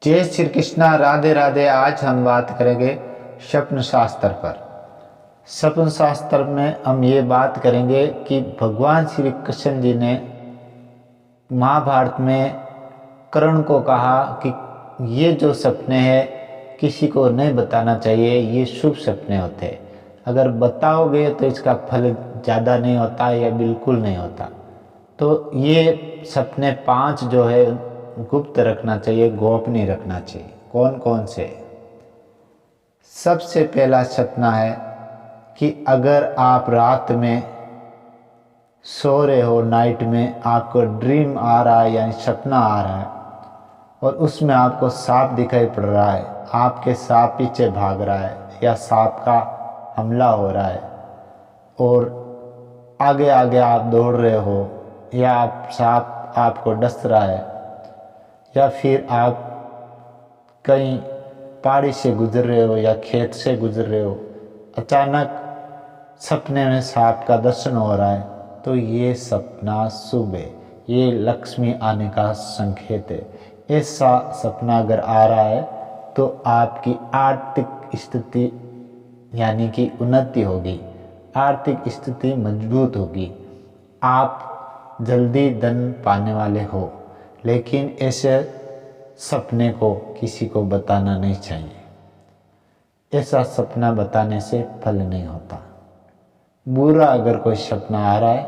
जय श्री कृष्णा, राधे राधे। आज हम बात करेंगे स्वप्न शास्त्र पर। स्वप्न शास्त्र में हम ये बात करेंगे कि भगवान श्री कृष्ण जी ने महाभारत में कर्ण को कहा कि ये जो सपने हैं किसी को नहीं बताना चाहिए, ये शुभ सपने होते हैं। अगर बताओगे तो इसका फल ज़्यादा नहीं होता या बिल्कुल नहीं होता। तो ये सपने 5 जो है गुप्त रखना चाहिए, गोपनीय रखना चाहिए। कौन कौन से? सबसे पहला सपना है कि अगर आप रात में सो रहे हो, नाइट में आपको ड्रीम आ रहा है यानी सपना आ रहा है और उसमें आपको सांप दिखाई पड़ रहा है, आपके सांप पीछे भाग रहा है या सांप का हमला हो रहा है और आगे आगे आप दौड़ रहे हो या सांप आपको डस रहा है या फिर आप कहीं पहाड़ी से गुजर रहे हो या खेत से गुजर रहे हो, अचानक सपने में सांप का दर्शन हो रहा है, तो ये सपना शुभ है, ये लक्ष्मी आने का संकेत है। ऐसा सपना अगर आ रहा है तो आपकी आर्थिक स्थिति यानी कि उन्नति होगी, आर्थिक स्थिति मजबूत होगी, आप जल्दी धन पाने वाले हो। लेकिन ऐसे सपने को किसी को बताना नहीं चाहिए। ऐसा सपना बताने से फल नहीं होता। बुरा अगर कोई सपना आ रहा है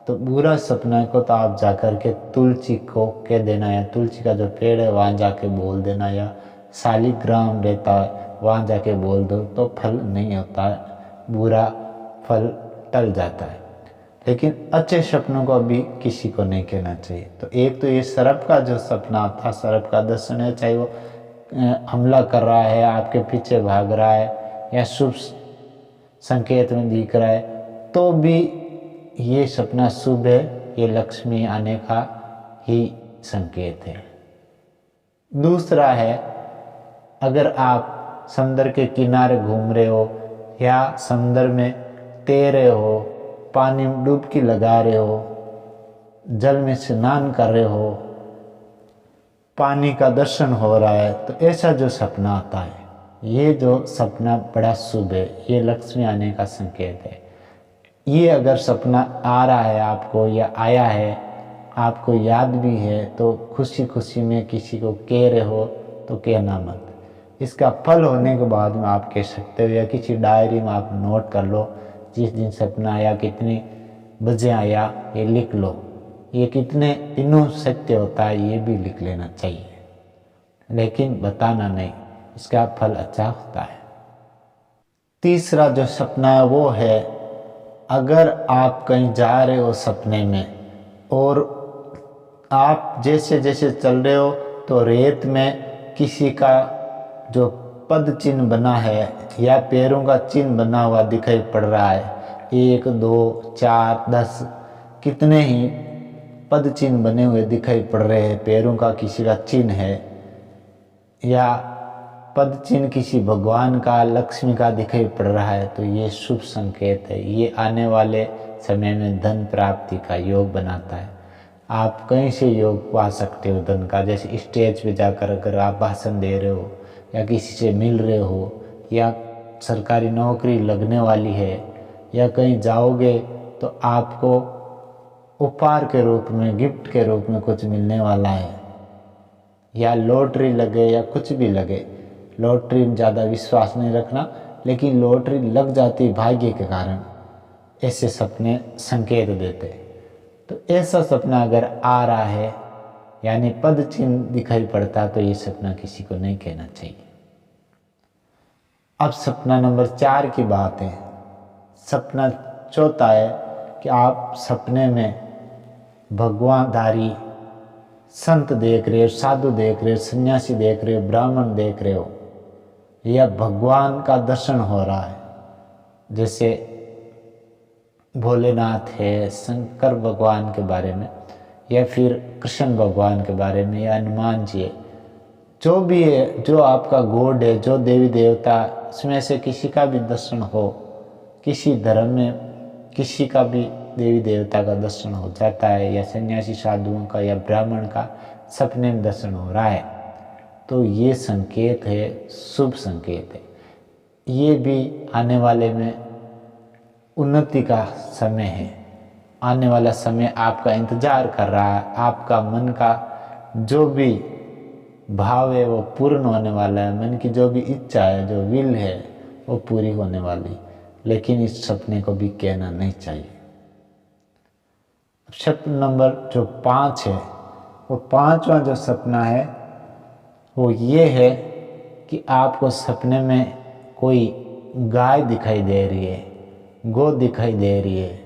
तो बुरा सपना को तो आप जाकर के तुलसी को कह देना या तुलसी का जो पेड़ है वहाँ जाके बोल देना या शालिग्राम रहता है वहाँ जाके बोल दो तो फल नहीं होता है, बुरा फल टल जाता है। लेकिन अच्छे सपनों को भी किसी को नहीं कहना चाहिए। तो एक तो ये सर्प का जो सपना था, सर्प का दर्शन है, चाहे वो हमला कर रहा है, आपके पीछे भाग रहा है या शुभ संकेत में दिख रहा है, तो भी ये सपना शुभ है, ये लक्ष्मी आने का ही संकेत है। दूसरा है, अगर आप समुद्र के किनारे घूम रहे हो या समुद्र में तैर रहे हो, पानी में डुबकी लगा रहे हो, जल में स्नान कर रहे हो, पानी का दर्शन हो रहा है, तो ऐसा जो सपना आता है, ये जो सपना बड़ा शुभ है, ये लक्ष्मी आने का संकेत है। ये अगर सपना आ रहा है आपको या आया है, आपको याद भी है, तो खुशी खुशी में किसी को कह रहे हो तो कहना मत। इसका फल होने के बाद में आप कह सकते हो या किसी डायरी में आप नोट कर लो, जिस दिन सपना आया, कितने बजे आया, ये लिख लो। ये कितने दिनों सत्य होता है ये भी लिख लेना चाहिए, लेकिन बताना नहीं, इसका फल अच्छा होता है। तीसरा जो सपना है वो है, अगर आप कहीं जा रहे हो सपने में और आप जैसे जैसे चल रहे हो तो रेत में किसी का जो पद चिन्ह बना है या पैरों का चिन्ह बना हुआ दिखाई पड़ रहा है, 1 2 4 10 कितने ही पद चिन्ह बने हुए दिखाई पड़ रहे हैं, पैरों का किसी का चिन्ह है या पद चिन्ह किसी भगवान का, लक्ष्मी का दिखाई पड़ रहा है, तो ये शुभ संकेत है। ये आने वाले समय में धन प्राप्ति का योग बनाता है। आप कहीं से योग पा सकते हो धन का, जैसे स्टेज पे जाकर अगर आप भाषण दे रहे हो या किसी से मिल रहे हो या सरकारी नौकरी लगने वाली है या कहीं जाओगे तो आपको उपहार के रूप में, गिफ्ट के रूप में कुछ मिलने वाला है या लॉटरी लगे या कुछ भी लगे। लॉटरी में ज़्यादा विश्वास नहीं रखना, लेकिन लॉटरी लग जाती भाग्य के कारण, ऐसे सपने संकेत देते। तो ऐसा सपना अगर आ रहा है यानी पद चिन्ह दिखाई पड़ता, तो ये सपना किसी को नहीं कहना चाहिए। अब सपना नंबर 4 की बात है। सपना चौथा है कि आप सपने में भगवानधारी संत देख रहे हो, साधु देख रहे हो, सन्यासी देख रहे हो, ब्राह्मण देख रहे हो या भगवान का दर्शन हो रहा है, जैसे भोलेनाथ है, शंकर भगवान के बारे में या फिर कृष्ण भगवान के बारे में या हनुमान जी है, जो भी है, जो आपका गॉड है, जो देवी देवता, उसमें से किसी का भी दर्शन हो, किसी धर्म में किसी का भी देवी देवता का दर्शन हो जाता है या सन्यासी साधुओं का या ब्राह्मण का सपने में दर्शन हो रहा है, तो ये संकेत है, शुभ संकेत है। ये भी आने वाले में उन्नति का समय है। आने वाला समय आपका इंतजार कर रहा है। आपका मन का जो भी भाव है वो पूर्ण होने वाला है। मन की जो भी इच्छा है, जो विल है, वो पूरी होने वाली। लेकिन इस सपने को भी कहना नहीं चाहिए। सपना नंबर जो 5 है, वो 5वां जो सपना है वो ये है कि आपको सपने में कोई गाय दिखाई दे रही है, गौ दिखाई दे रही है।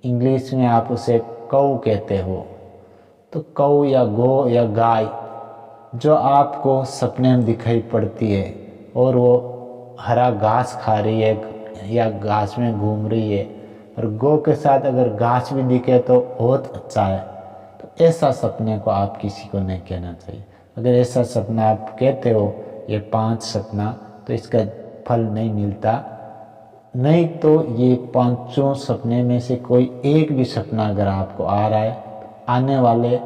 इंग्लिश में आप उसे कौ कहते हो। तो कौ या गौ या गाय जो आपको सपने में दिखाई पड़ती है और वो हरा घास खा रही है या घास में घूम रही है, और गौ के साथ अगर घास भी दिखे तो बहुत अच्छा है। तो ऐसा सपने को आप किसी को नहीं कहना चाहिए। अगर ऐसा सपना आप कहते हो, ये 5 सपना, तो इसका फल नहीं मिलता। नहीं तो ये 5 सपने में से कोई एक भी सपना अगर आपको आ रहा है, तो आने वाले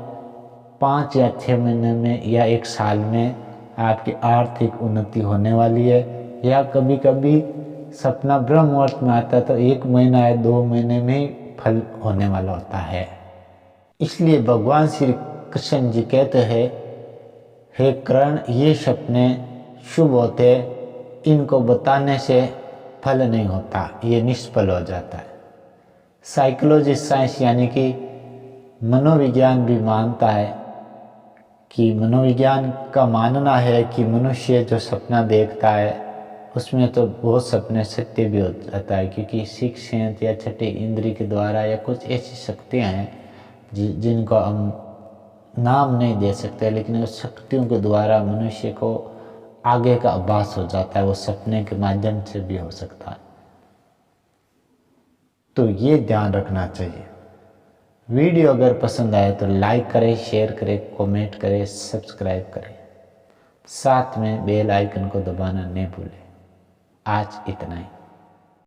5 या 6 महीने में या 1 साल में आपकी आर्थिक उन्नति होने वाली है। या कभी कभी सपना ब्रह्म मुहूर्त में आता है तो 1 महीना या 2 महीने में ही फल होने वाला होता है। इसलिए भगवान श्री कृष्ण जी कहते हैं, हे कर्ण, ये सपने शुभ होते, इनको बताने से फल नहीं होता, ये निष्फल हो जाता है। साइकोलॉजी साइंस यानी कि मनोविज्ञान भी मानता है कि मनोविज्ञान का मानना है कि मनुष्य जो सपना देखता है उसमें तो बहुत सपने सत्य भी हो जाता है, क्योंकि 6th सेंस या 6ठी इंद्री के द्वारा या कुछ ऐसी शक्तियाँ हैं जिनको हम नाम नहीं दे सकते, लेकिन उस शक्तियों के द्वारा मनुष्य को आगे का आभास हो जाता है। वो सपने के माध्यम से भी हो सकता है। तो ये ध्यान रखना चाहिए। वीडियो अगर पसंद आए तो लाइक करें, शेयर करें, कमेंट करें, सब्सक्राइब करें। साथ में बेल आइकन को दबाना नहीं भूलें। आज इतना ही।